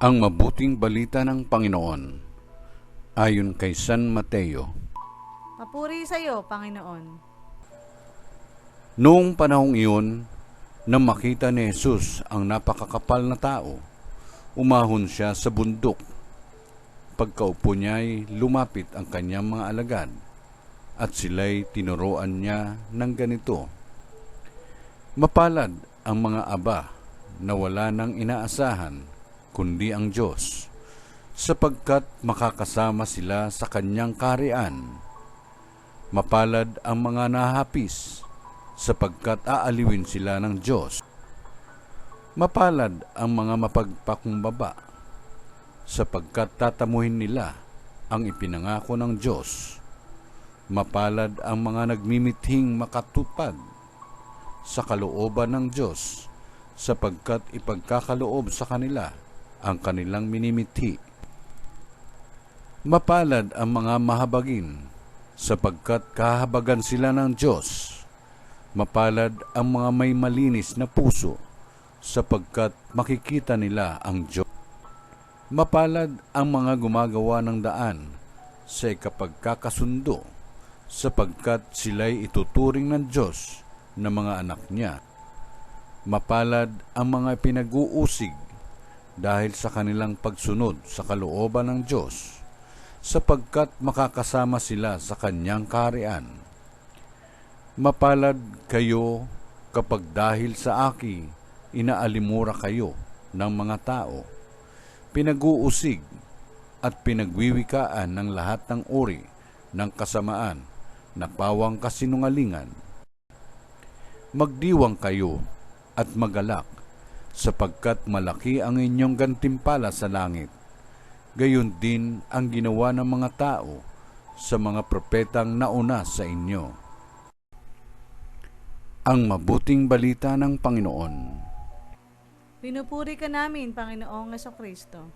Ang mabuting balita ng Panginoon ayon kay San Mateo. Papuri sa iyo, Panginoon. Noong panahong iyon, nang makita ni Jesus ang napakakapal na tao, umahon siya sa bundok. Pagkaupo niya'y lumapit ang kanyang mga alagad, at sila'y tinuruan niya ng ganito: Mapalad ang mga aba na wala nang inaasahan kundi ang Diyos, sapagkat makakasama sila sa kanyang kaharian. Mapalad ang mga nahapis, sapagkat aaliwin sila ng Diyos. Mapalad ang mga mapagpakumbaba, sapagkat tatamuhin nila ang ipinangako ng Diyos. Mapalad ang mga nagmimithing makatupad sa kalooban ng Diyos, sapagkat ipagkakaloob sa kanila ang kanilang minimithi. Mapalad ang mga mahabagin, sapagkat kahabagan sila ng Diyos. Mapalad ang mga may malinis na puso, sapagkat makikita nila ang Diyos. Mapalad ang mga gumagawa ng daan sa ikapagkakasundo, sapagkat sila'y ituturing ng Diyos na mga anak niya. Mapalad ang mga pinag-uusig dahil sa kanilang pagsunod sa kalooban ng Diyos, sapagkat makakasama sila sa kanyang kaharian. Mapalad kayo kapag dahil sa akin inaalimura kayo ng mga tao, pinag-uusig at pinagwiwikaan ng lahat ng uri ng kasamaan na pawang kasinungalingan. Magdiwang kayo at magalak, sapagkat malaki ang inyong gantimpala sa langit. Gayon din ang ginawa ng mga tao sa mga propetang nauna sa inyo. Ang mabuting balita ng Panginoon. Pinupuri ka namin, Panginoong Jesucristo.